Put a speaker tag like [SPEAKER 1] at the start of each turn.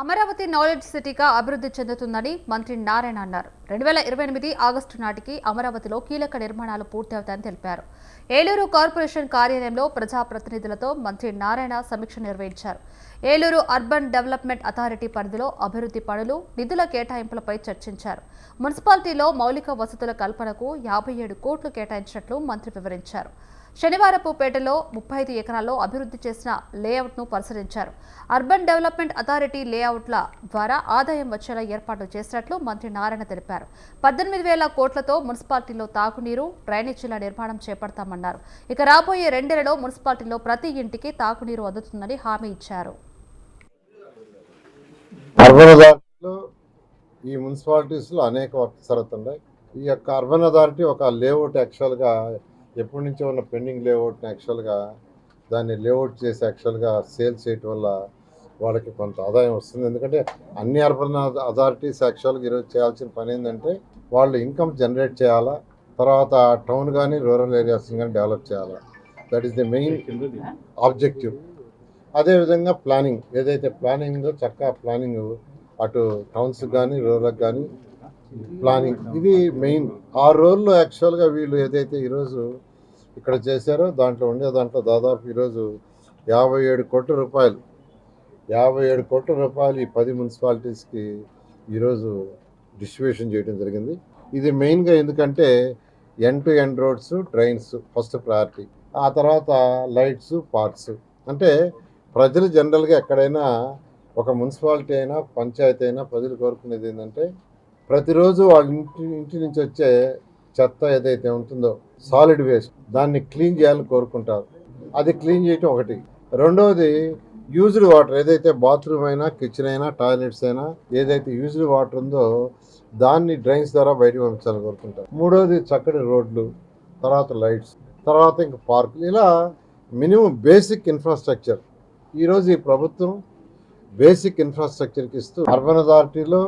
[SPEAKER 1] Amaravati knowledge సిటీగా అభివృద్ధి చెందుతుందని మంత్రి నారాయణ అన్నారు. 2028 ఆగస్టు నాటికి అమరావతిలో కీలక నిర్మాణాలు పూర్తవుతాయని తెలిపారు. ఏలూరు కార్పొరేషన్ కార్యాలయంలో ప్రజాప్రతినిధులతో మంత్రి నారాయణ సమీక్ష నిర్వహించారు. ఏలూరు అర్బన్ డెవలప్మెంట్ అథారిటీ పరిధిలో అభివృద్ధి పనులు, నిధుల కేటాయింపులపై చర్చించారు. మున్సిపాలిటీలో మౌలిక వసతుల కల్పనకు 57 కోట్లు కేటాయించినట్లు మంత్రి వివరించారు. శనివారపుపేటలో 35 ఎకరాల్లో అభివృద్ధి చేసిన లేఅవుట్ను పరిశీలించారు. అర్బన్ డెవలప్మెంట్ అథారిటీ లేఅవుట్ల ద్వారా ఆదాయం వచ్చేలా ఏర్పాట్లు చేసినట్లు మంత్రి నారాయణ తెలిపారు. 18,000 కోట్లతో మున్సిపాలిటీలో తాగునీరు, డ్రైనేజీల నిర్మాణం చేపడతామన్నారు. ఇక రాబోయే 2 ఏళ్లలో మున్సిపాలిటీలో ప్రతి ఇంటికి తాగునీరు అందుతుందని హామీ ఇచ్చారు.
[SPEAKER 2] ఈ మున్సిపాలిటీస్లో అనేక వర్క్స్ ఉన్నాయి. ఈ యొక్క అర్బన్ అథారిటీ ఒక లేఅవుట్ యాక్చువల్గా ఎప్పటి నుంచో ఉన్న పెండింగ్ లేఅవుట్ని యాక్చువల్గా దాన్ని లేఅవుట్ చేసి యాక్చువల్గా సేల్స్ చేయటం వల్ల వాళ్ళకి కొంత ఆదాయం వస్తుంది. ఎందుకంటే అన్ని అర్బన్ అథారిటీస్ యాక్చువల్గా ఈరోజు చేయాల్సిన పని ఏంటంటే వాళ్ళు ఇన్కమ్ జనరేట్ చేయాలా, తర్వాత టౌన్ కానీ రూరల్ ఏరియాస్ని కానీ డెవలప్ చేయాలా. That is the main objective. అదేవిధంగా ప్లానింగ్, ఏదైతే ప్లానింగ్లో చక్కగా ప్లానింగ్ అటు టౌన్స్కి కానీ రూరల్కి కానీ ప్లానింగ్, ఇది మెయిన్. 6 రోజుల్లో యాక్చువల్గా వీళ్ళు ఏదైతే ఈరోజు ఇక్కడ చేశారో దాంట్లో దాదాపు ఈరోజు 57 కోట్ల రూపాయలు ఈ 10 మున్సిపాలిటీస్కి ఈరోజు డిస్ట్రిబ్యూషన్ చేయడం జరిగింది. ఇది మెయిన్గా ఎందుకంటే end to end roads, drains first priority, ఆ తర్వాత లైట్స్, పార్క్స్. అంటే ప్రజలు జనరల్గా ఎక్కడైనా ఒక మున్సిపాలిటీ అయినా పంచాయతీ అయినా ప్రజలు కోరుకునేది ఏంటంటే ప్రతిరోజు వాళ్ళ ఇంటి నుంచి వచ్చే చెత్త ఏదైతే ఉంటుందో సాలిడ్ వేస్ట్, దాన్ని క్లీన్ చేయాలని కోరుకుంటారు. అది క్లీన్ చేయటం ఒకటి. రెండవది యూజ్డ్ వాటర్, ఏదైతే బాత్రూమ్ అయినా, కిచెన్ అయినా, టాయిలెట్స్ అయినా ఏదైతే యూజ్డ్ వాటర్ ఉందో దాన్ని డ్రైన్స్ ద్వారా బయటకు పంపించాలని కోరుకుంటారు. మూడవది చక్కటి రోడ్లు, తర్వాత లైట్స్, తర్వాత ఇంకా పార్కులు. ఇలా మినిమం బేసిక్ ఇన్ఫ్రాస్ట్రక్చర్ ఈరోజు ఈ ప్రభుత్వం బేసిక్ ఇన్ఫ్రాస్ట్రక్చర్కి ఇస్తూ అర్బన్ అథారిటీలో